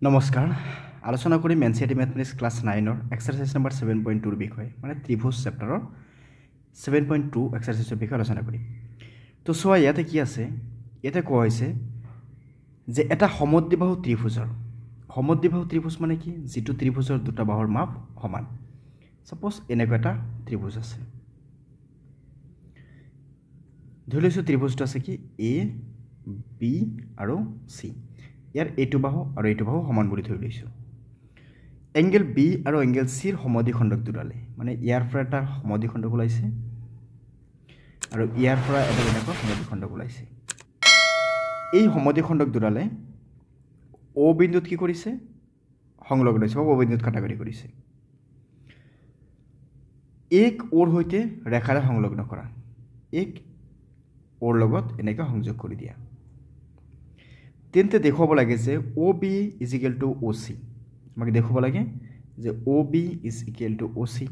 নমস্কাৰ আলোচনা কৰিম এনচিইআৰটি মেথমেটিক্স ক্লাছ 9ৰ এক্সাৰসাইজ নম্বৰ 7.2 ৰ বিষয়ে মানে ত্ৰিভুজ চেপ্টাৰৰ 7.2 এক্সাৰসাইজৰ বিষয়ে আলোচনা কৰিম তো চোৱা ইয়াতে কি আছে ইয়াতে কোৱা হৈছে যে এটা সমদ্বিবাহু ত্ৰিভুজ মানে কি যেটো ত্ৰিভুজৰ দুটা বাহুৰ মাপ সমান সাপোজ এনেকুৱা এটা ত্ৰিভুজ আছে ধৰি লৈছো ত্ৰিভুজটো আছে কি এ বি আৰু সি ইয়াৰ এইটো বাহু আৰু এইটো বাহু সমান বুলি ধৰি লৈছো এংগেল বি আৰু এংগেল সিৰ সমদ্বিখণ্ডক দুডালে মানে ইয়াৰ পৰা এটা সমদ্বিখণ্ডক ওলাইছে আৰু ইয়াৰ পৰা এটা এনেকুৱা সমদ্বিখণ্ডক ওলাইছে এই সমদ্বিখণ্ডক দুডালে ও বিন্দুত কি কৰিছে সংলগ্ন হৈছে ও বিন্দুত কাটাকাটি কৰিছে এক ওৰ হৈতে ৰেখাৰে সংলগ্ন কৰা এক ওৰ লগত এনেকৈ সংযোগ কৰি দিয়া তেন্তে দেখুৱাব লাগে যে O B is equal to O C আমাক দেখুৱাব লাগে যে O B is equal to O C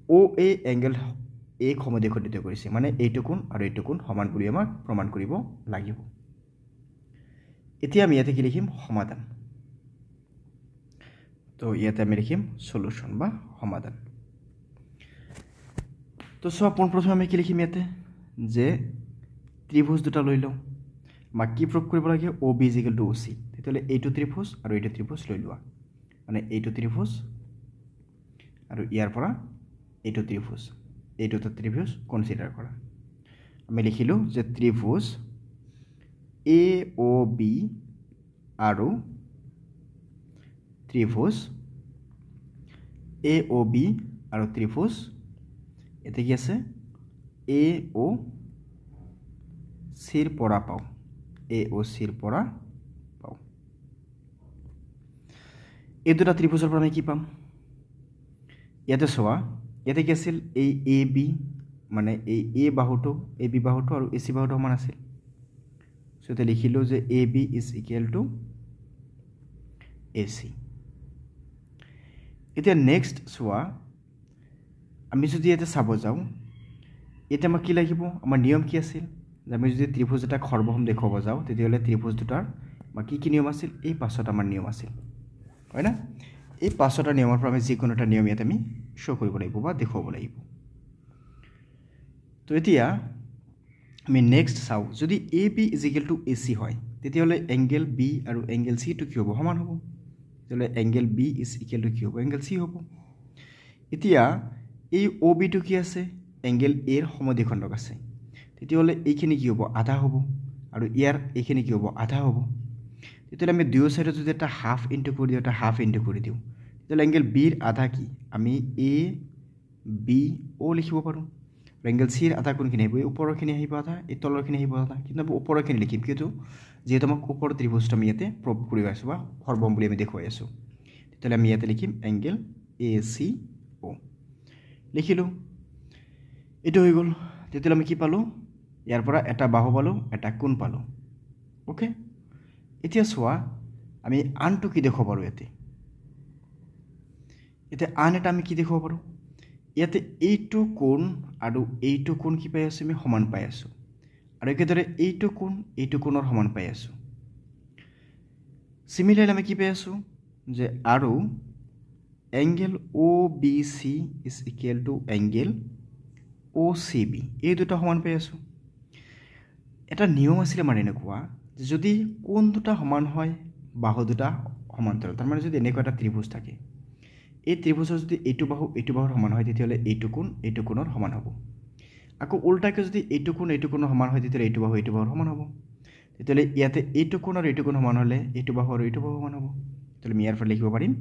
O A angle এক সমদ্বিখণ্ডিত কৰিছে মানে এইটো কোণ আৰু এইটো কোণ সমান বুলি আমাক প্ৰমাণ কৰিব লাগিব এতিয়া আমি ইয়াতে কি লিখিম সমাধান তো ইয়াতে আমি লিখিম সলিউশন বা সমাধান তো সব পোনপ্ৰথমে আমি কি লিখিম ইয়াতে যে ত্ৰিভুজ দুটা লৈ লওঁ আমাক কি প্ৰুভ কৰিব লাগে ও B is equal to O সি তেতিয়াহ'লে এইটো ত্ৰিভুজ আৰু এইটো ত্ৰিভুজ লৈ লোৱা মানে এইটো ত্ৰিভুজ আৰু ইয়াৰ পৰা এইটো ত্ৰিভুজ কনসিডাৰ কৰা আমি লিখিলো যে ত্ৰিভুজ এ ও বি আৰু ত্ৰিভুজ এ ও বি আৰু ত্ৰিভুজ এতে কি আছে এ ও সিৰ পৰা পাও এ ও সিৰ পৰা পাও এই দুটা ত্ৰিভুজৰ পৰা আমি কি পাম ইয়াতে চোৱা ইয়াতে কি আছিল এই এ বি মানে এই এ বাহুটো এ বি বাহুটো আৰু এ সি বাহুটো সমান আছিল সো তে লিখিলো যে A B is equal to A C এতিয়া নেক্সট চোৱা আমি যদি ইয়াতে চাব যাওঁ এটা আমাক কি লাগিব আমাৰ নিয়ম কি আছিল যে আমি যদি ত্ৰিভুজ এটা সৰ্বসম দেখুৱাব যাওঁ তেতিয়াহ'লে ত্ৰিভুজ দুটাৰ বা কি নিয়ম আছিল এই পাঁচটা আমাৰ নিয়ম আছিল হয় না এই পাঁচটা নিয়মৰ পৰা আমি যিকোনো এটা নিয়ম ইয়াত আমি শ্ব' কৰিব লাগিব বা দেখুৱাব লাগিব তো এতিয়া আমি নেক্সট চাওঁ যদি A B is equal to A C হয় তেতিয়াহ'লে এংগেল বি আৰু এংগেল চিটো কি হ'ব সমান হ'ব তেতিয়াহ'লে angle B is equal to কি হ'ব এংগেল চি হ'ব এতিয়া এই ও বিটো কি আছে এংগেল এৰ সমদ্বিখণ্ডক আছে তেতিয়াহ'লে এইখিনি কি হ'ব আধা হ'ব আৰু ইয়াৰ এইখিনি কি হ'ব আধা হ'ব তেতিয়াহ'লে আমি দুয়ো সাইডত যদি এটা হাফ ইনটু কৰি দিওঁ এটা হাফ ইনটু কৰি দিওঁ তেতিয়াহ'লে এংগেল বিৰ আধা কি আমি এ বি ও লিখিব পাৰোঁ এংগেল সিৰ আধা কোনখিনি আহিব এই ওপৰৰখিনি আহিব আধা এই তলৰখিনি আহিব আধা কিন্তু আমি ওপৰৰখিনি লিখিম কিন্তু যেহেতু আমাক ওপৰৰ ত্ৰিভুজটো আমি ইয়াতে প্ৰুভ কৰি আছোঁ বা সৰ্বম বুলি আমি দেখুৱাই আছোঁ তেতিয়াহ'লে আমি ইয়াতে লিখিম এংগেল এ চি ও লিখিলোঁ এইটো হৈ গ'ল তেতিয়াহ'লে আমি কি পালোঁ ইয়াৰ পৰা এটা বাহু পালোঁ এটা কোণ পালোঁ ওকে এতিয়া চোৱা আমি আনটো কি দেখুৱাব পাৰোঁ ইয়াতে এতিয়া আন এটা আমি কি দেখুৱাব পাৰোঁ ইয়াতে এইটো কোণ আৰু এইটো কোণ কি পাই আছোঁ আমি সমান পাই আছোঁ আৰু একেদৰে এইটো কোণৰ সমান পাই আছোঁ সিমিলাৰলি আমি কি পাই আছোঁ যে আৰু angle O B C is equal to angle O C B এই দুটা সমান পাই আছোঁ এটা নিয়ম আছিলে মানে এনেকুৱা যে যদি কোণ দুটা সমান হয় বাহু দুটা সমান্তৰাল তাৰমানে যদি এনেকুৱা এটা ত্ৰিভুজ থাকে এই ত্ৰিভুজৰ যদি এইটো বাহুৰ সমান হয় তেতিয়াহ'লে এইটো কোণৰ সমান হ'ব আকৌ উল্টাকৈ যদি এইটো কোণৰ সমান হয় তেতিয়াহ'লে এইটো বাহুৰ সমান হ'ব তেতিয়াহ'লে ইয়াতে এইটো কোণ আৰু এইটো কোণ সমান হ'লে এইটো বাহু আৰু এইটো বাহু সমান হ'ব তেতিয়াহ'লে আমি ইয়াৰ পৰা লিখিব পাৰিম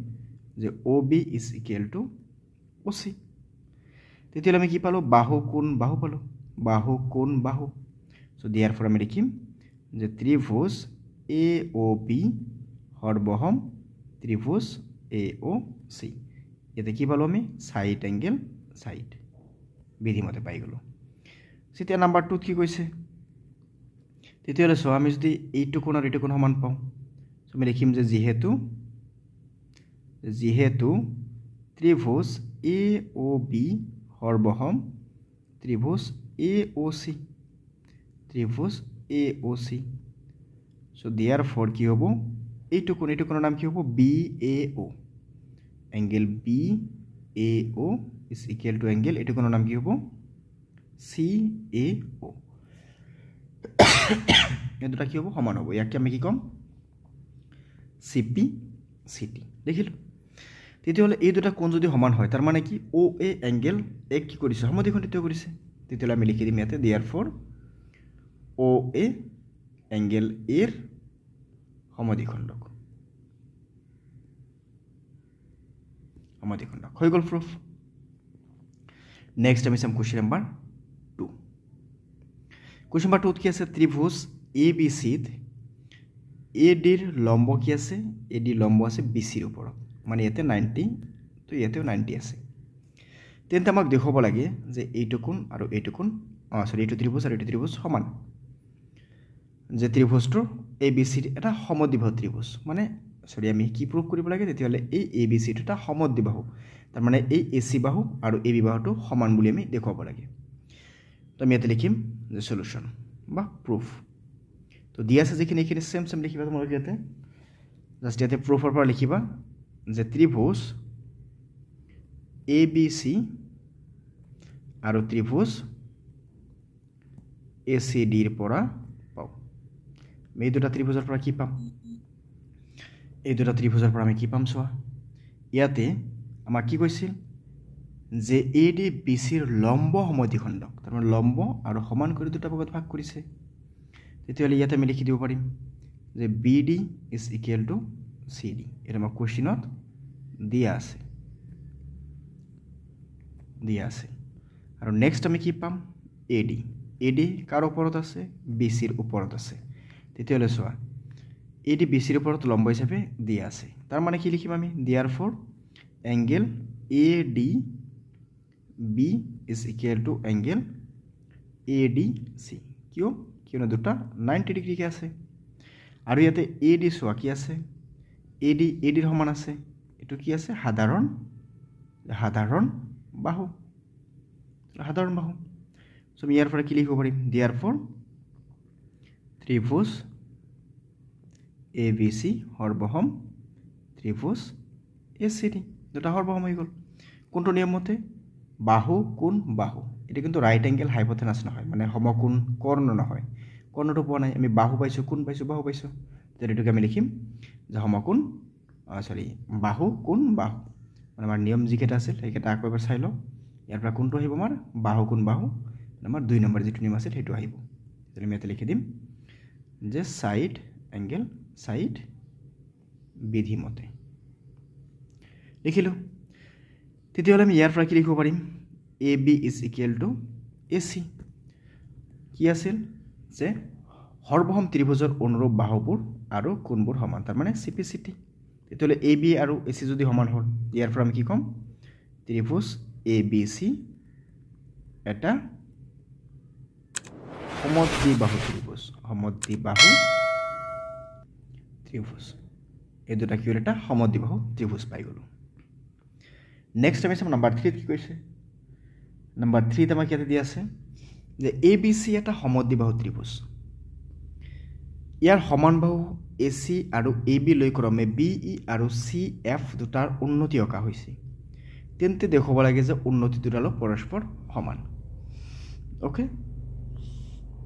যে O B is equal to O C তেতিয়াহ'লে আমি কি পালোঁ বাহু কোণ বাহু পালোঁ বাহু কোণ বাহু সো দিয়াৰ পৰা আমি লিখিম যে ত্ৰিভুজ এ ও বি সৰ্বসম ত্ৰিভুজ এ ও চি ইয়াতে কি পালোঁ আমি সাইড এংগেল সাইড বিধিমতে পাই গ'লোঁ তেতিয়া নাম্বাৰ 2 কি কৈছে তেতিয়াহ'লে চোৱা আমি যদি এইটো কোণ আৰু এইটো কোণ সমান পাওঁ সো আমি লিখিম যে যিহেতু ত্ৰিভুজ এ ও বি সৰ্বসম ত্ৰিভুজ এ ও চি সো দিয়াৰ ফৰ কি হ'ব এইটো কোণৰ নাম কি হ'ব BAO angle BAO is equal to angle এইটো কোণৰ নাম কি হ'ব CAO এই দুটা কি হ'ব সমান হ'ব ইয়াক আমি কি ক'ম CPCT দেখিলো তেতিয়াহ'লে এই দুটা কোণ যদি সমান হয় তাৰ মানে কি OA এংগেল A কি কৰিছে সমদ্বিখণ্ডিত কৰিছে তেতিয়াহ'লে আমি লিখি দিম ইয়াতে therefore OA এংগেল A ৰ সমদ্বিখণ্ডক হৈ গ'ল প্ৰুফ নেক্সট আমি চাম কুৱেশ্যন নম্বৰ 2 কুৱেশ্যন নম্বৰ 2 কি আছে ত্ৰিভুজ ABC ত AD ৰ লম্ব কি আছে AD লম্ব আছে BC ৰ ওপৰত মানে ইয়াতে 90 তো ইয়াতেও 90 আছে তেন্তে আমাক দেখাব লাগে যে এইটো কোণ আৰু এইটো কোণ সৰি এইটো ত্ৰিভুজ আৰু এইটো ত্ৰিভুজ সমান যে ত্ৰিভুজটো ABC এটা সমদ্বিবাহু ত্ৰিভুজ মানে সৰি আমি কি প্ৰুভ কৰিব লাগে তেতিয়াহ'লে এই ABC টো এটা সমদ্বিবাহু তাৰ মানে এই AC বাহু আৰু AB বাহুটো সমান বুলি আমি দেখাব লাগে তো আমি ইয়াতে লিখিম যে সলিউশন বা প্ৰুফ তো দিয়া আছে যেখিনি এখিনি সেম লিখিবা তোমালোক ইয়াতে জাস্ট ইয়াতে প্ৰুফৰ পৰা লিখিবা যে ত্ৰিভুজ ABC আৰু ত্ৰিভুজ ACD ৰ পৰা পাও এই দুটা ত্ৰিভুজৰ পৰা কি পাম এই দুটা ত্ৰিভুজৰ পৰা আমি কি পাম চোৱা ইয়াতে আমাক কি কৈছিল যে AD BC ৰ লম্ব সমদ্বিখণ্ডক তাৰ মানে লম্ব আৰু সমান কৰি দুটা ভাগত ভাগ কৰিছে তেতিয়াহ'লে ইয়াতে আমি লিখি দিব পাৰিম যে BD is equal two CD এটা আমাৰ কোৱেশ্যনত দিয়া আছে আৰু নেক্সট আমি কি পাম AD কাৰ ওপৰত আছে BC ৰ ওপৰত আছে তেতিয়াহ'লে চোৱা AD BC ৰ ওপৰত লম্ব হিচাপে দিয়া আছে তাৰ মানে কি লিখিম আমি therefore angle ADB is equal to angle ADC কিয়নো দুটা 90 ডিগ্ৰী কে আছে আৰু ইয়াতে AD চোৱা কি আছে AD ৰ সমান আছে এটো কি আছে সাধাৰণ বাহু সো আমি ইয়াৰ পৰা কি লিখিব পাৰিম therefore ত্ৰিভুজ ABC সৰ্বসম ত্ৰিভুজ ACD দুটা সৰ্বসম হৈ গ'ল কোনটো নিয়ম মতে বাহু কোণ বাহু এটা কিন্তু ৰাইট এংগেল হাইপোটেনাস নহয় মানে সমকোণ কৰ্ণ নহয় কৰ্ণটো পোৱা নাই আমি বাহু পাইছো কোণ পাইছো বাহু পাইছো যেটোকে আমি লিখিম যে সমকোণ বাহু কোণ বাহু মানে আমাৰ নিয়ম যিকেইটা আছিল সেইকেইটা আকৌ এবাৰ চাই লওঁ ইয়াৰ পৰা কোনটো আহিব আমাৰ বাহু কোণ বাহু আমাৰ 2 নম্বৰ যেটো নিয়ম আছিল সেইটো আহিব তেতিয়াহ'লে আমি ইয়াতে লিখি দিম যে সাইড বিধি মতে লিখিলো তেতিয়াহ'লে আমি ইয়াৰ পৰা কি লিখিব পাৰিম AB is equal to AC কি আছিল যে সৰ্বসম ত্ৰিভুজৰ অনুৰূপ বাহুবোৰ আৰু কোণবোৰ সমান তাৰ মানে CPCT তেতিয়াহ'লে AB আৰু AC যদি সমান হ'ল ইয়াৰ পৰা আমি কি ক'ম ত্ৰিভুজ ABC এটা সমদ্বিবাহু ত্ৰিভুজ এই দুটা কি হ'ল এটা সমদ্বিবাহু ত্ৰিভুজ পাই গ'লো নেক্সট আমি চাম নাম্বাৰ 3 কি কৈছে নাম্বাৰ 3 তে আমাক ইয়াতে দিয়া আছে যে ABC এটা সমদ্বিবাহু ত্ৰিভুজ ইয়াৰ সমান বাহু AC আৰু AB লৈ ক্ৰমে BE আৰু CF দুটাৰ উন্নতি অকা হৈছে তেন্তে দেখাব লাগে যে উন্নতি দুটালো পৰস্পৰ সমান ওকে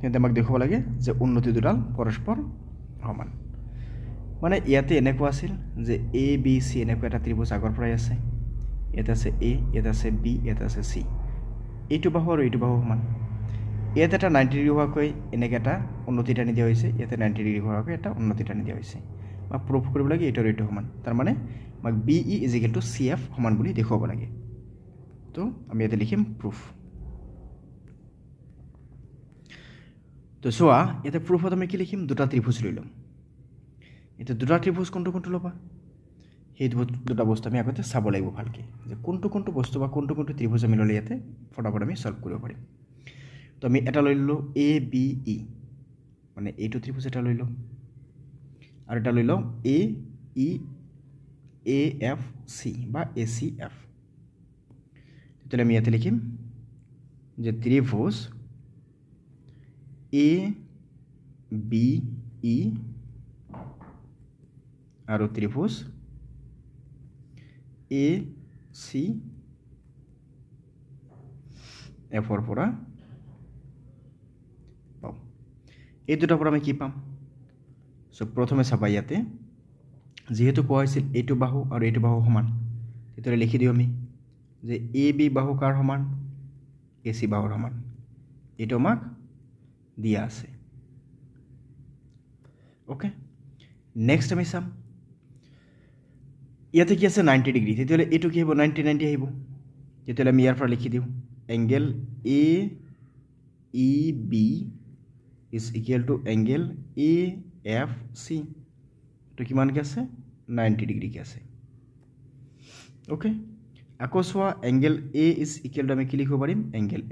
তেন্তে আমাক দেখাব লাগে যে উন্নতি দুটাল পৰস্পৰ সমান মানে ইয়াতে এনেকুৱা আছিল যে ABC এনেকুৱা এটা ত্ৰিভুজ আগৰ পৰাই আছে এটা আছে A এটা আছে B এটা আছে C এইটো বাহু আৰু এইটো বাহু সমান ইয়াতে এটা 90 ডিগ্ৰী হোৱাকৈ এনেকৈ এটা উন্নতি টানি দিয়া হৈছে ইয়াতে 90 ডিগ্ৰী হোৱাকৈ এটা উন্নতি টানি দিয়া হৈছে বা প্ৰুফ কৰিব লাগে এইটো আৰু এইটো সমান তাৰ মানে আমাক BE = CF সমান বুলি দেখাব লাগে তো আমি ইয়াতে লিখিম প্ৰুফ তো চোৱা ইয়াতে প্ৰুফত আমি কি লিখিম দুটা ত্ৰিভুজ লৈ ল'ম এটা দুটা ত্ৰিভুজ কোনটো ল'বা সেই দুটা বস্তু আমি আগতে চাব লাগিব ভালকে যে কোনটো বস্তু বা কোনটো ত্ৰিভুজ আমি ল'লে ইয়াতে ফটাফট আমি সলভ কৰিব পাৰিম তো আমি এটা লৈ ললো ABE মানে এইটো ত্ৰিভুজ এটা লৈ লম আৰু এটা লৈ লম AEAFC বা ACF তেতিয়াহ'লে আমি ইয়াতে লিখিম যে ত্ৰিভুজ ABE আৰু ত্ৰিভুজ এ চি এফৰ পৰা পাওঁ এই দুটাৰ পৰা আমি কি পাম সো প্ৰথমে চাবা ইয়াতে যেহেতু কোৱা হৈছিল এইটো বাহু আৰু এইটো বাহু সমান তেতিয়াহ'লে লিখি দিওঁ আমি যে এ বি বাহু কাৰ সমান এ চি বাহুৰ সমান এইটো আমাক দিয়া আছে ওকে নেক্সট আমি চাম ইয়াতে কি আছে 90 ডিগ্ৰী তেতিয়াহ'লে এইটো কি হ'ব 90 90 আহিব তেতিয়াহ'লে আমি ইয়াৰ পৰা লিখি দিওঁ angle A E B is equal to angle A F C তো কিমানকৈ আছে 90 ডিগ্ৰীকৈ আছে ওকে আকৌ চোৱা angle A is equal to আমি কি লিখিব পাৰিম এংগেল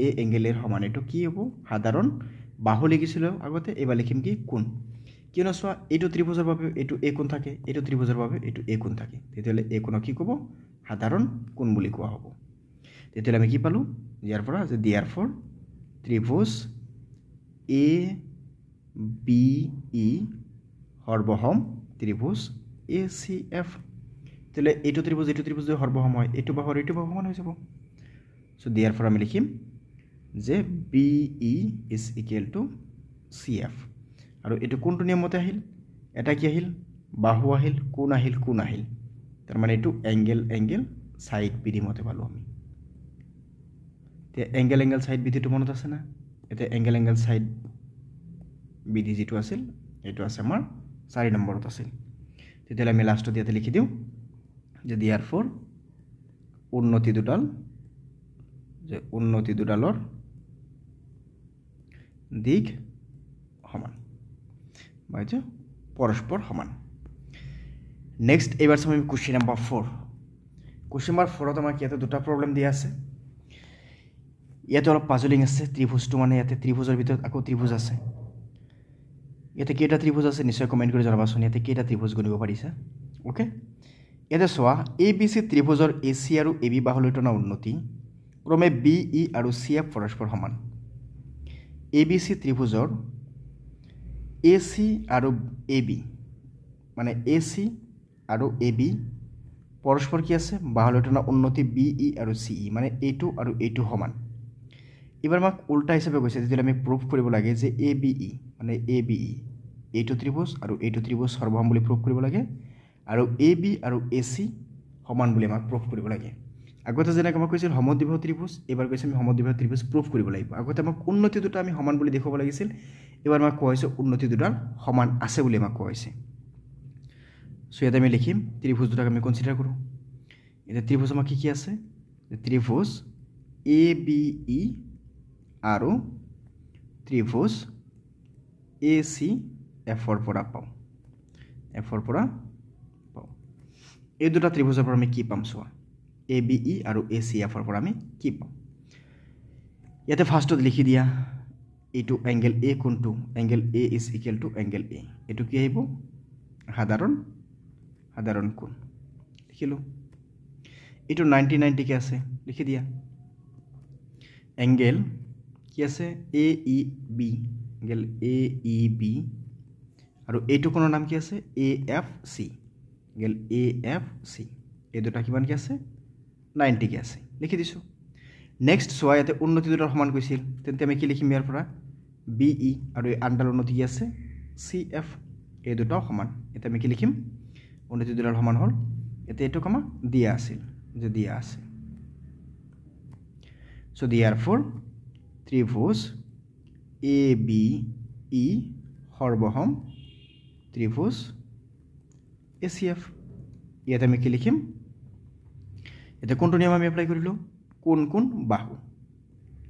এ এংগেল এৰ সমান এইটো কি হ'ব সাধাৰণ বাহু লিখিছিলোঁ আগতে এইবাৰ লিখিম কি কোণ কিয়নো চোৱা এইটো ত্ৰিভুজৰ বাবে এইটো এ কোণ থাকে এইটো ত্ৰিভুজৰ বাবে এইটো এ কোণ থাকে তেতিয়াহ'লে এ কোণক কি ক'ব সাধাৰণ কোণ বুলি কোৱা হ'ব তেতিয়াহ'লে আমি কি পালোঁ ইয়াৰ পৰা যে দিয়াৰ ফৰ ত্ৰিভুজ এ বি ই সৰ্বসম ত্ৰিভুজ এ চি এফ তেতিয়াহ'লে এইটো ত্ৰিভুজ যদি সৰ্বসম হয় এইটো বাহু আৰু এইটো বাহু সমান হৈ যাব চ' দিয়াৰ ফৰ আমি লিখিম যে B E is equal to C F আৰু এইটো কোনটো নিয়মতে আহিল এটা কি আহিল বাহু আহিল কোণ আহিল তাৰমানে এইটো এংগেল সাইড বিধি মতে পালোঁ আমি এতিয়া এংগেল সাইড বিধিটো মনত আছে না এতিয়া এংগেল সাইড বিধি যিটো আছিল এইটো আছে আমাৰ 4 নম্বৰত আছিল তেতিয়াহ'লে আমি লাষ্টত ইয়াতে লিখি দিওঁ যে দিয়াৰ ফৰ উন্নতি দুডালৰ দিশ সমান বুঝছো পৰস্পৰ সমান নেক্সট এবাৰ চাম আমি কুৱেশ্যন নম্বৰ 4 কুৱেশ্যন নম্বৰ 4ত আমাক ইয়াতে দুটা প্ৰব্লেম দিয়া আছে ইয়াতে অলপ পাজলিং আছে ত্ৰিভুজটো মানে ইয়াতে ত্ৰিভুজৰ ভিতৰত আকৌ ত্ৰিভুজ আছে ইয়াতে কেইটা ত্ৰিভুজ আছে নিশ্চয় কমেণ্ট কৰি জনাবাচোন ইয়াতে কেইটা ত্ৰিভুজ গণিব পাৰিছা ওকে ইয়াতে চোৱা A B C ত্ৰিভুজৰ A C আৰু এ বি বাহুলৈ টনা উন্নতি ক্ৰমে বি ই আৰু চি এফ পৰস্পৰ সমান A B C ত্ৰিভুজৰ A C আৰু এ বি মানে এ চি আৰু এ বি পৰস্পৰ কি আছে বাহুলৈ টনা উন্নতি বি ই আৰু চি ই মানে এইটো আৰু এইটো সমান এবাৰ আমাক উল্টা হিচাপে কৈছে তেতিয়াহ'লে আমি প্ৰুভ কৰিব লাগে যে এ বি ই মানে এ বি ই এইটো ত্ৰিভুজ আৰু এইটো ত্ৰিভুজ সৰ্বসম বুলি প্ৰুভ কৰিব লাগে আৰু এ বি আৰু এ চি সমান বুলি আমাক প্ৰুভ কৰিব লাগে আগতে যেনেকৈ আমাক কৈছিল সমদ্বিবাহু ত্ৰিভুজ এবাৰ কৈছে আমি সমদ্বিবাহু ত্ৰিভুজ প্ৰুভ কৰিব লাগিব আগতে আমাক উন্নতি দুটা আমি সমান বুলি দেখুৱাব লাগিছিল এবাৰ আমাক কোৱা হৈছে উন্নতি দুটা সমান আছে বুলি আমাক কোৱা হৈছে সো ইয়াতে আমি লিখিম ত্ৰিভুজ দুটাক আমি কনচিডাৰ কৰোঁ এতিয়া ত্ৰিভুজ আমাক কি আছে ত্ৰিভুজ এ বি ই আৰু ত্ৰিভুজ এ চি এফৰ পৰা পাওঁ এই দুটা ত্ৰিভুজৰ পৰা আমি কি পাম চোৱা এ বি ই আৰু এ চি এফৰ পৰা আমি কি পাম ইয়াতে ফাৰ্ষ্টত লিখি দিয়া এইটো এংগেল এ কোনটো angle A is equal to angle এ এইটো কি আহিব সাধাৰণ কোণ লিখিলোঁ এইটো 90 90কে আছে লিখি দিয়া এংগেল কি আছে A E B angle A E B আৰু এইটো কোণৰ নাম কি আছে A F C angle A F C এই দুটা কিমানকৈ আছে 90কে আছে লিখি দিছোঁ নেক্সট চোৱা ইয়াতে উন্নতি দুটাৰ সমান কৈছিল তেন্তে আমি কি লিখিম ইয়াৰ পৰা বি ই আৰু এই আনডাল উন্নতি কি আছে চি এফ এই দুটাও সমান এতিয়া আমি কি লিখিম উন্নতি দুটাৰ সমান হ'ল এতিয়া এইটোক আমাক দিয়া আছিল যে দিয়া আছে চ' দিয়াৰ ফৰ ত্ৰিভুজ এ বি ই সৰ্বসম ত্ৰিভুজ এ চি এফ ইয়াতে আমি কি লিখিম এতিয়া কোনটো নিয়ম আমি এপ্লাই কৰিলোঁ কোন বাহু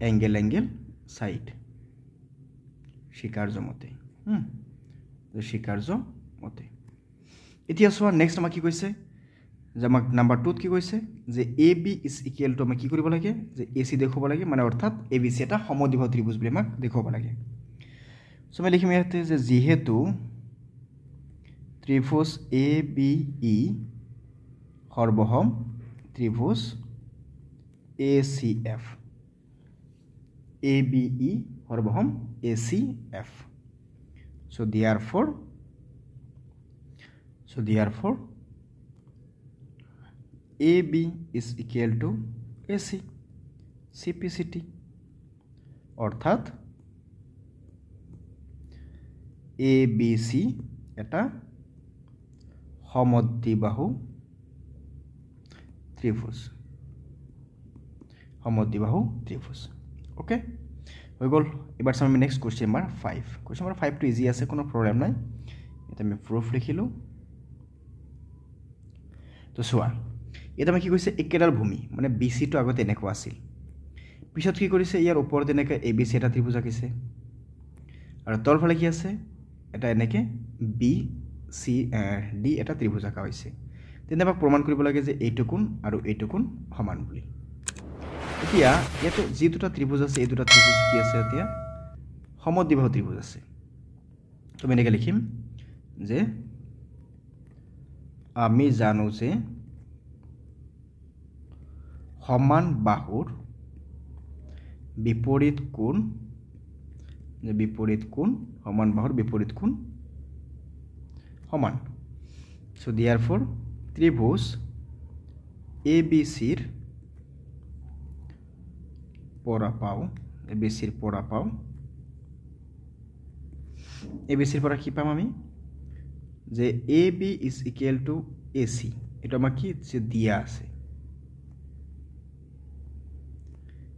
এংগেল সাইড স্বীকাৰ্য মতে এতিয়া চোৱা নেক্সট আমাক কি কৈছে যে আমাক নাম্বাৰ 2ত কি কৈছে যে A B is equal to আমি কি কৰিব লাগে যে এ চি দেখুৱাব লাগে মানে অৰ্থাৎ এ বি চি এটা সমদ্বিবাহু ত্ৰিভুজ বুলি আমাক দেখুৱাব লাগে চ' আমি লিখিম ইয়াতে যে যিহেতু ত্ৰিভুজ এ বি ই সৰ্বসম ত্ৰিভুজ A C F A B E সৰ্বসম A C F so' therefore So therefore AB is equal to AC CPCT অৰ্থাৎ ABC এটা সমদ্বিবাহু ত্ৰিভুজ ওকে হৈ গ'ল এবাৰ চাম আমি next question number 5 question number 5 টো ইজি আছে কোনো প্ৰবলেম নাই এটা আমি প্ৰুফ লিখিলো তো চোৱা এটা আমি কি কৈছে একেডাল ভূমি মানে BC টো আগতে এনেকুৱা আছিল পিছত কি কৰিছে ইয়াৰ ওপৰত এনেকে ABC এটা ত্ৰিভুজ আঁকিছে আৰু তলফালে কি আছে এটা এনেকে BCD এটা ত্ৰিভুজ আঁকা হৈছে তেনে আমাক প্ৰমাণ কৰিব লাগে যে এইটো কোণ আৰু এইটো কোণ সমান বুলি এতিয়া ইয়াতে যি দুটা ত্ৰিভুজ আছে এই দুটা ত্ৰিভুজ কি আছে এতিয়া সমদ্বিবাহু ত্ৰিভুজ আছে তুমি এনেকে লিখিম যে আমি জানো যে সমান বাহুৰ বিপৰীত কোণ সমান বাহুৰ বিপৰীত কোণ সমান so therefore ত্ৰিভুজ ABC ৰ পৰা পাও ABC ৰ পৰা কি পাম আমি যে AB is equal to AC এটা আমাক কি দিয়া আছে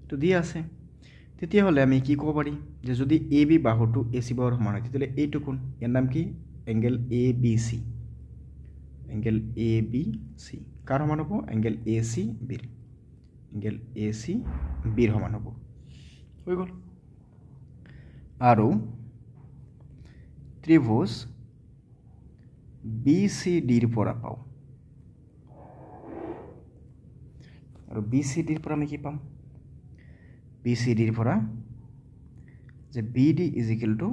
তো দিয়া আছে তেতিয়া হলে আমি কি ক'ব পাৰি যে যদি AB বাহুটো AC বাহুৰ সমান হয় তেতিয়ালে এইটো কোণ ইয়াৰ নাম কি এংগেল ABC কাৰ সমান হ'ব এংগেল ACB ৰ সমান হ'ব হৈ গ'ল আৰু ত্ৰিভুজ BCD ৰ পৰা পাও আৰু BCD ৰ পৰা আমি কি পাম BCD ৰ পৰা যে BD is equal to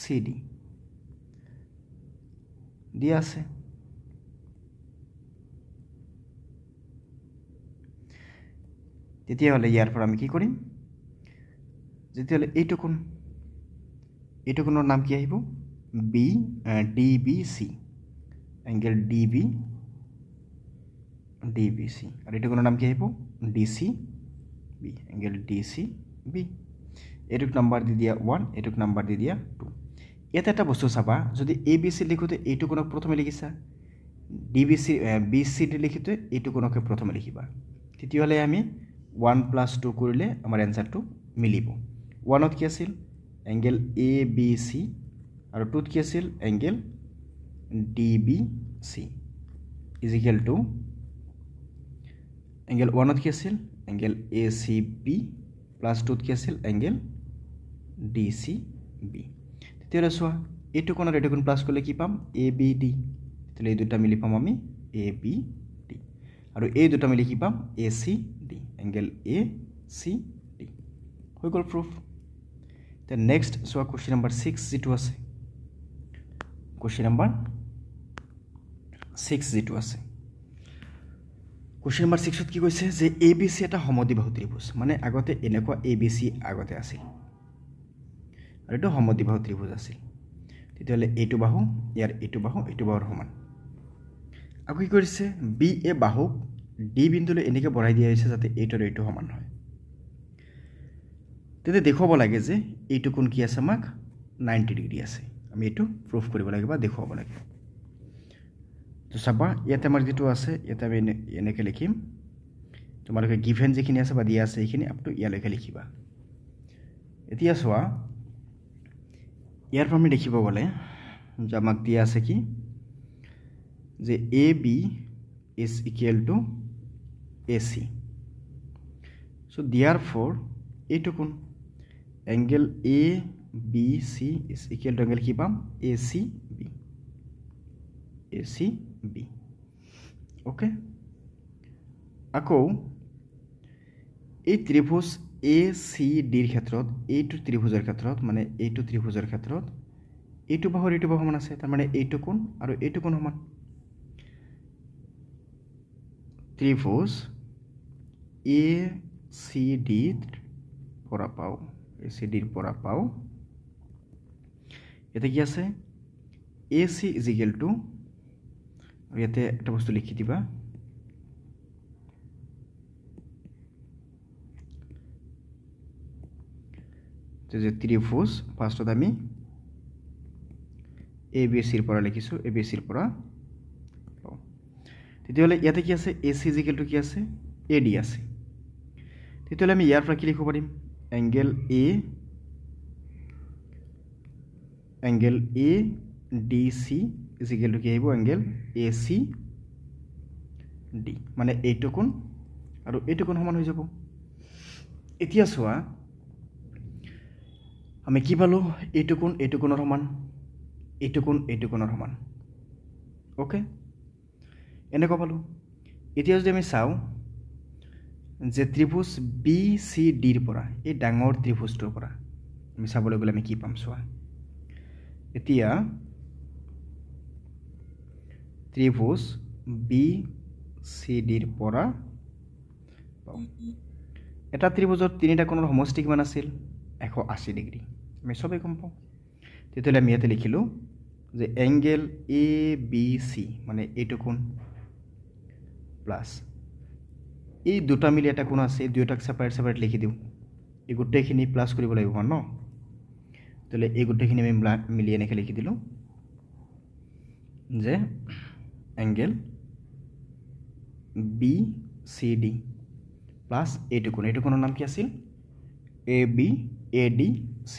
CD দিয়া আছে তেতিয়া হলে ইয়াৰ পৰা আমি কি কৰিম যেতিয়া হলে এইটো কোণৰ নাম কি আহিব DBC এংগেল DBC আৰু এইটো কোণৰ নাম কি আহিব DCB এংগেল DCB এইটোক নাম্বাৰ দি দিয়া 1 এইটোক নাম্বাৰ দি দিয়া 2 ইয়াতে এটা বস্তু চাবা যদি ABC লিখোতে এইটো কোণক প্ৰথমে লিখিছা BCD লিখোতে এইটো কোণক প্ৰথমে লিখিবা তেতিয়াহলে আমি 1 + 2 কৰিলে আমাৰ এনসাৰটো মিলিব 1 ত কি আছিল এংগেল ABC আৰু 2 ত কি আছিল angle DBC is equal to angle 1 ত কি আছিল এংগেল ACB প্লাস 2 ত কি আছিল এংগেল DCB তেতিয়াহলে চোৱা এইটো কোণ আৰু এইটো কোণ প্লাস কৰিলে কি পাম ABD তেতিয়াহলে এই দুটা মিলি পাম আমি ABD আৰু এই দুটা মিলি কি পাম ACD এংগেল ACD হৈ গ'ল প্ৰুফ তে নেক্সট চোৱা কোৱেশ্চন নম্বৰ 6 যেটো আছে কোৱেশ্চন নম্বৰ 6 যেটো আছে কোৱেশ্চন নম্বৰ 6 ত কি কৈছে যে ABC এটা সমদ্বিবাহু ত্ৰিভুজ মানে আগতে এনেকুৱা ABC আগতে আছিল আৰু এটা সমদ্বিবাহু ত্ৰিভুজ আছিল তেতিয়াহলে এইটো বাহু ইয়াৰ এইটো বাহুৰ সমান আকৌ কি কৰিছে BA বাহুক D বিন্দুলৈ এনেকৈ বঢ়াই দিয়া হৈছে যাতে এইটোৰ এইটো সমান হয় তেতে দেখুৱাব লাগে যে এইটো কোণ কি আছে আমাক 90 ডিগ্ৰী আছে আমি এইটো প্ৰুফ কৰিব লাগিব বা দেখুৱাব লাগিব তো চাবা ইয়াতে আমাৰ যেটো আছে ইয়াতে আমি এনেকৈ লিখিম তোমালোকে গিভেন যিখিনি আছে বা দিয়া আছে এইখিনি আপ টু ইয়ালৈকে লিখিবা এতিয়া চোৱা ইয়াৰ পৰা আমি দেখিব গ'লে যে আমাক দিয়া আছে কি যে AB is equal to AC so therefore এইটো কোণ angle ABC is equal to angle কি পাম ACB ওকে আকৌ এই ত্ৰিভুজ ACD ৰ ক্ষেত্ৰত এইটো ত্ৰিভুজৰ ক্ষেত্ৰত মানে এইটো ত্ৰিভুজৰ ক্ষেত্ৰত এইটো বাহুৰ এইটো বাহু সমান আছে তাৰ মানে এইটো কোণ আৰু এইটো কোণ সমান ত্ৰিভুজ ACD ৰ পৰা পাও এটা কি আছে AC is equal to ইয়াতে একটা বস্তু লিখি দিবা যে ত্রিভুজ ফার্স্টত আমি ABC এর পৰা লিখিছো ABC এৰ পৰা তেতিয়াহলে ইয়াতে কি আছে AC is equal to কি আছে AD আছে তেতিয়াহলে আমি ইয়াৰ পৰা কি লিখিব পাৰিম angle ADC is equal to কি আহিব অ্যাঙ্গেল ACD মানে এইটো কোণ আৰু এইটো কোণ সমান হৈ যাব এতিয়া চোৱা আমি কি পালো এইটো কোণৰ সমান এইটো কোণৰ সমান ওকে এনেকৈ পালো এতিয়া যদি আমি চাও যে ত্ৰিভুজ BCD এৰ পৰা এই ডাঙৰ ত্ৰিভুজটোৰ পৰা আমি চাবলৈ গ'লে আমি কি পাম চোৱা এতিয়া ত্ৰিভুজ BCD এৰ পৰা এটা ত্ৰিভুজৰ তিনিটা কোণৰ সমষ্টি কিমান আছিল 180 ডিগ্ৰী আমি সবে গম পাওঁ তেতিয়াহলে আমি ইয়াতে লিখিলো যে অ্যাঙ্গেল ABC মানে এইটো কোণ প্লাস এই দুটা মিলি এটা কোণ আছে দুইটাক সেপারেট লিখি দিও এই গোটেইখিনি প্লাস কৰিব লাগিব ন তাহলে এই গোটেইখিনি আমি মিলি এনেকে লিখি দিলো যে অ্যাঙ্গেল BCD প্লাস এইটো কোণৰ নাম কি আছিল ADC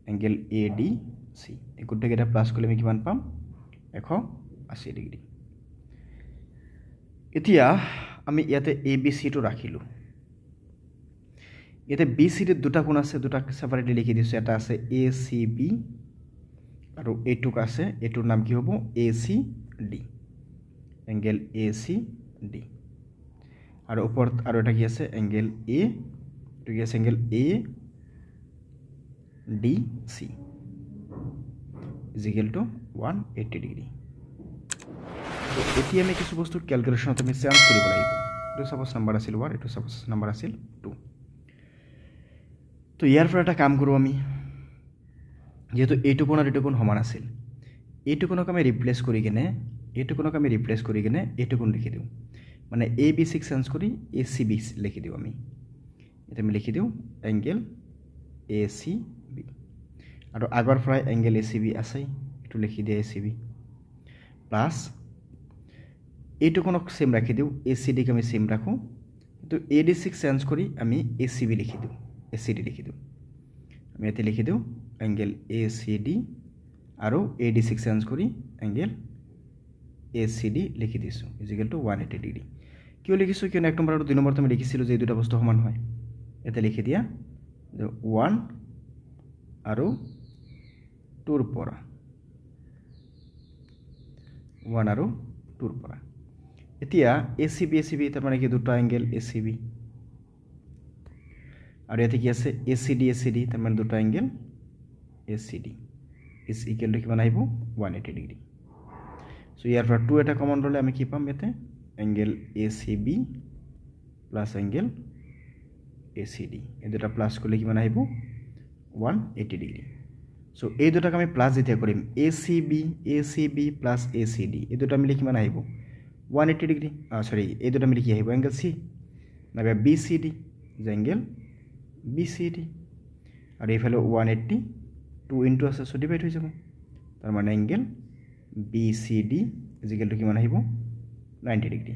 অ্যাঙ্গেল ADC এই গোটেইকেইটা প্লাস কৰিলে আমি কিমান পাম 180 ডিগ্ৰী এতিয়া আমি ইয়াতে ABC টো ৰাখিলো ইয়াতে BCD দুটা কোণ আছে দুটা সেপাৰেটলি লিখি দিছো এটা আছে ACB আৰু এইটুক আছে এটোৰ নাম কি হ'ব ACD অ্যাঙ্গেল ACD আৰু ওপৰত আৰু এটা কি আছে অ্যাঙ্গেল A এটো কি আছে angle ADC is equal to 180 degree তো এতিয়া আমি কিছু বস্তু ক্যালকুলেশনত আমি চেঞ্জ কৰিব লাগিব এটো সাপোজ নাম্বাৰ আছিল 1 এটো সাপোজ নাম্বাৰ আছিল 2 তো ইয়াৰ পৰা এটা কাম কৰো আমি যেহেতু এইটো কোণ আৰু এইটো কোণ সমান আছিল এইটো কোণক আমি ৰিপ্লেস কৰি কিনে এইটো কোণ লিখি দিও মানে ABC চেঞ্জ কৰি ACB লিখি দিও আমি এটা আমি লিখি দিও অ্যাঙ্গেল ACB আৰু আগৰ পৰা অ্যাঙ্গেল ACB আছে এটো লিখি দিয়া ACB প্লাস এইটো কোণক সেম ৰাখি দিও ACD ক আমি সেম ৰাখো তো ADC চেঞ্জ কৰি আমি ACB লিখি দিও ACD লিখি দিও আমি এতে লিখি দিও অ্যাঙ্গেল ACD আৰু ADC চেঞ্জ কৰি অ্যাঙ্গেল ACD লিখি দিছো ইজ ইকুয়াল টু 180 ডিগ্ৰী কিয় লিখিছো কিয় এক নম্বৰ আৰু দুই নম্বৰ আমি লিখিছিলো যে এই দুটা বস্তু সমান হয় এতে লিখি দিয়া 1 আৰু 2 ৰ পৰা 1 আৰু 2 ৰ পৰা এতিয়া ACB তাৰ মানে কি দুটা অ্যাঙ্গেল ACB আৰু ইয়াতে কি আছে ACD তাৰ মানে দুটা angle ACD is equal to কিমান আহিব 180 ডিগ্ৰী সো ইয়াৰ পৰা 2 এটা কমন ৰলে আমি কি পাম ইয়াতে angle ACB plus angle ACD এই দুটা প্লাস করলে কিমান আহিব 180 ডিগ্ৰী সো এই দুটাক আমি প্লাস যেতিয়া কৰিম ACB প্লাস ACD এই দুটা মিলি কিমান আহিব 180 ডিগ্ৰী সৰি এই দুটা মিলি কি আহিব angle C নাবে BCD angle BCD আৰু এইফালে 180 2 ইনটু আছে সো ডিভাইড হৈ যাব তাৰ মানে angle BCD is equal to কিমান আহিব 90 degree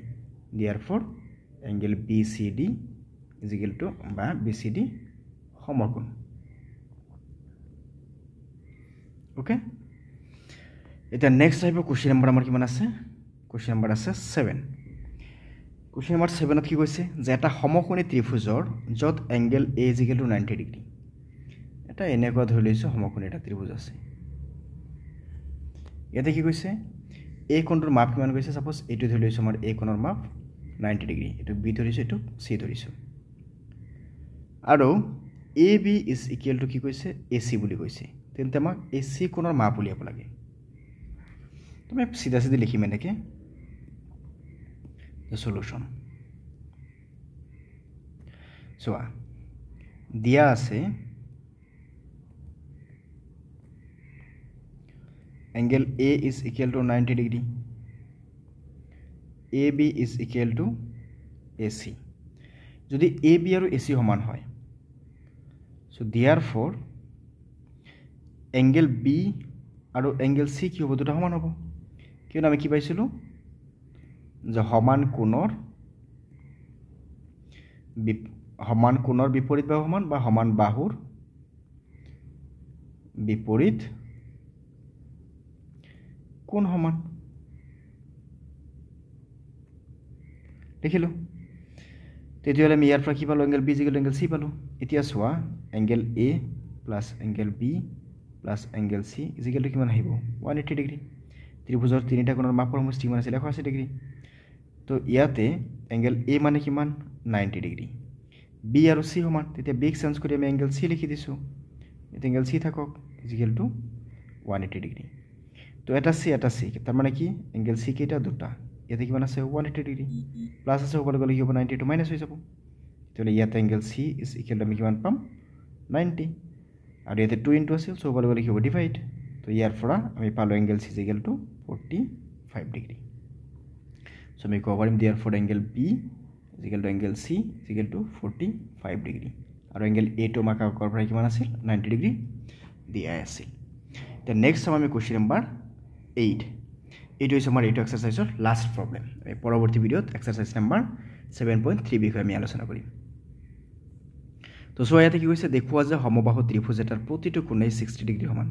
therefore angle BCD is equal to বা BCD সমকোণ ওকে এটা নেক্সট আহিব কোশ্চেন নম্বৰ আমাৰ কিমান আছে কোশ্চেন নম্বৰ আছে 7 কোশ্চেন নম্বৰ 7 ত কি কৈছে যে এটা সমকোণী ত্ৰিভুজৰ যত angle A is equal to 90 degree এটা এনেকুৱা ধৰি লৈছো সমকোণী এটা ত্ৰিভুজ আছে ইয়াতে কি কৈছে A কোণৰ মাপ কিমান কৈছে সাপোজ এটো ধৰি লৈছো আমাৰ A কোণৰ মাপ 90 ডিগ্ৰী এটো B ধৰিছো এটো C ধৰিছো আৰু AB is equal to কি কৈছে AC বুলি কৈছে তেন্তে আমাক AC কোণৰ মাপ উলিয়াব লাগে তুমি সিধা সিধা লিখিম এনেকে the solution চোৱা দিয়া আছে angle A is equal to 90 degree. AB is equal to AC. যদি AB আৰু AC সমান হয়, so therefore angle B আৰু angle C কি হ'ব, দুটা সমান হ'ব। কিয়নো আমি কি পাইছিলোঁ যে সমান কোণৰ বিপৰীত বাহু সমান বা সমান বাহুৰ বিপৰীত কোণ সমান দেখিলোঁ। তেতিয়াহ'লে আমি ইয়াৰ পৰা কি পালোঁ, angle B is equal to angle C পালোঁ। এতিয়া চোৱা, angle A plus angle B plus angle C is equal to কিমান আহিব, 180 ডিগ্ৰী। ত্ৰিভুজৰ তিনিটা কোণৰ মাপৰ সমষ্টি কিমান আছিল, 180 ডিগ্ৰী। তো ইয়াতে এংগেল এ মানে কিমান, 90 ডিগ্ৰী। বি আৰু চি সমান, তেতিয়া বিক চেঞ্জ কৰি আমি এংগেল চি লিখি দিছোঁ। এতিয়া এংগেল চি থাকক, ইজ ইকুৱেল টু 180 ডিগ্ৰী। তো এটা চি তাৰমানে কি, এংগেল চি কেইটা, দুটা। ইয়াতে কিমান আছে, 180 ডিগ্ৰী। প্লাছ আছে, ওপৰলৈ গ'লে কি হ'ব, 90 টু মাইনাছ হৈ যাব। তেতিয়াহ'লে ইয়াতে angle C is equal to আমি কিমান পাম, 90। আৰু ইয়াতে 2 ইনটু আছিল, চ' ওপৰলৈ গ'লে কি হ'ব, ডিভাইড। তো ইয়াৰ পৰা আমি পালোঁ angle C is equal to 45 degree. So' আমি ক'ব পাৰিম therefore angle B is equal to angle C is equal to 45 degree. আৰু এংগেল এটো আমাৰ কাষৰ পৰা কিমান আছিল, 90 ডিগ্ৰী দিয়া আছিল। এতিয়া নেক্সট চাম আমি কুৱেশ্যন নম্বৰ 8। এইটো হৈছে আমাৰ এইটো এক্সাৰচাইজৰ লাষ্ট প্ৰব্লেম। পৰৱৰ্তী ভিডিঅ'ত এক্সাৰচাইজ নম্বৰ 7.3 বিষয়ে আমি আলোচনা কৰিম। তো চোৱা, ইয়াতে কি কৈছে, দেখুওৱা যে সমবাহু ত্ৰিভুজ এটাৰ প্ৰতিটো কোণেই 60 ডিগ্ৰী সমান।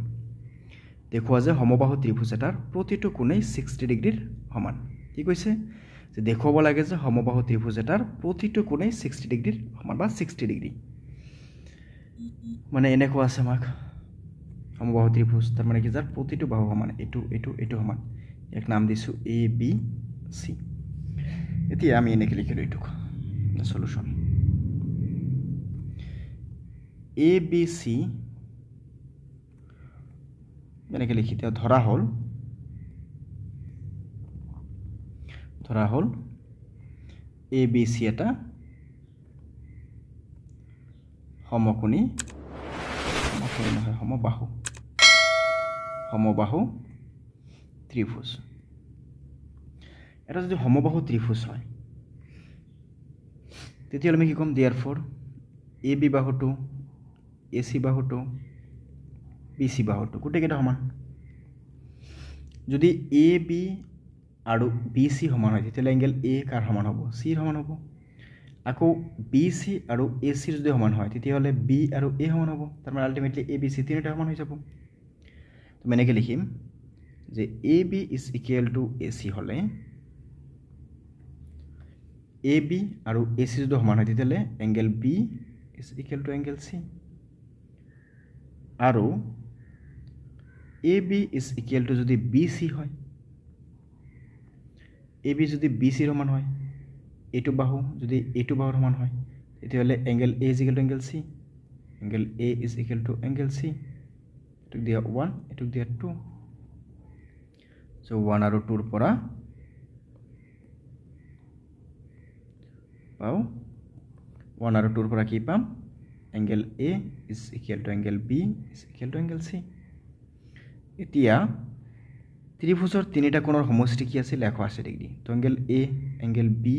দেখুওৱা যে সমবাহু ত্ৰিভুজ এটাৰ প্ৰতিটো কোণেই 60 ডিগ্ৰীৰ সমান। কি কৈছে, যে দেখুৱাব লাগে যে সমবাহু ত্ৰিভুজ এটাৰ প্ৰতিটো কোণেই 60 ডিগ্ৰীৰ সমান বা 60 ডিগ্ৰী। মানে এনেকুৱা আছে আমাক সমবাহু ত্ৰিভুজ, তাৰমানে কি, যাৰ প্ৰতিটো বাহু সমান, এইটো সমান। ইয়াক নাম দিছোঁ এ বি চি। এতিয়া আমি এনেকৈ লিখিলোঁ এইটোক সলিউশ্যন। এ বি চি এনেকৈ লিখি দিয়া, ধৰা হ'ল এ বি চি এটা সমকোণী নহয়, সমবাহু ত্ৰিভুজ। এটা যদি সমবাহু ত্ৰিভুজ হয়, তেতিয়াহ'লে আমি কি ক'ম, দিয়াৰ ফৰ এ বি বাহুটো, এ চি বাহুটো, বি চি বাহুটো গোটেইকেইটা সমান। যদি এ বি আৰু বি চি সমান হয়, তেতিয়াহ'লে এংগেল এ কাৰ সমান হ'ব, চিৰ সমান হ'ব। আকৌ বি চি আৰু এ চিৰ যদি সমান হয়, তেতিয়াহ'লে বি আৰু এ সমান হ'ব। তাৰমানে আল্টিমেটলি এ বি চি তিনিটা সমান হৈ যাব। তো মই এনেকৈ লিখিম যে A B is equal to A C হ'লে, এ বি আৰু এ চি যদি সমান হয়, তেতিয়াহ'লে angle B is equal to angle C. আৰু A B is equal to যদি বি চি হয়, এ বি যদি বি চিৰ সমান হয়, এইটো বাহু যদি এইটো বাহুৰ সমান হয়, তেতিয়াহ'লে angle A is equal to angle C. Angle A is equal to angle C. এইটোক দিয়া 1, এইটোক দিয়া 2। চ' 1 আৰু 2ৰ পৰা পাওঁ, 1 আৰু 2ৰ পৰা কি পাম, angle A is equal to angle B is equal to angle C. এতিয়া ত্ৰিভুজৰ তিনিটা কোণৰ সমষ্টি কি আছিল, 180 ডিগ্ৰী। তো এংগেল এ, এংগেল বি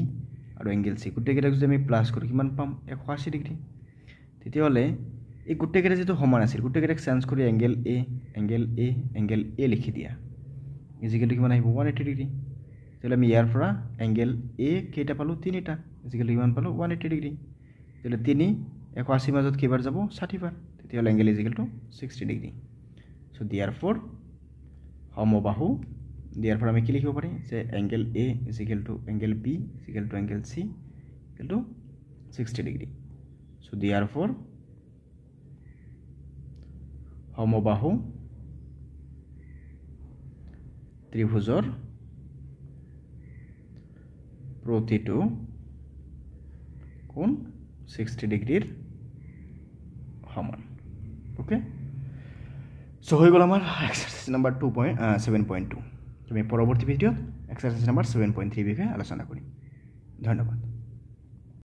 আৰু এংগেল চি গোটেইকেইটাক যদি আমি প্লাছ কৰোঁ, কিমান পাম, 180 ডিগ্ৰী। তেতিয়াহ'লে এই গোটেইকেইটা যিটো সমান আছিল, গোটেইকেইটাক চেঞ্জ কৰি এংগেল এ লিখি দিয়া, ইজ ইকুৱেল টু কিমান আহিব, 180 ডিগ্ৰী। তেতিয়াহ'লে আমি ইয়াৰ পৰা এংগেল এ কেইটা পালোঁ, তিনিটা, ইজ ইকুৱেল টু কিমান পালোঁ, 180 ডিগ্ৰী। তেতিয়াহ'লে 3 180 মাজত কেইবাৰ যাব, 60 বাৰ। তেতিয়াহ'লে angle is equal to 60 degree. So' therefore সমবাহু, দিয়াৰ পৰা আমি কি লিখিব পাৰিম, যে angle A is equal to angle B is equal to angle C equal to 60 degree. So' therefore সমবাহু ত্ৰিভুজৰ প্ৰতিটো কোণ 60 ডিগ্ৰীৰ সমান। ওকে, চ' হৈ গ'ল আমাৰ এক্সাৰচাইজ নম্বৰ 7.2। আমি পৰৱৰ্তী ভিডিঅ'ত এক্সাৰচাইজ নম্বৰ 7.3 বিষয়ে আলোচনা কৰিম। ধন্যবাদ।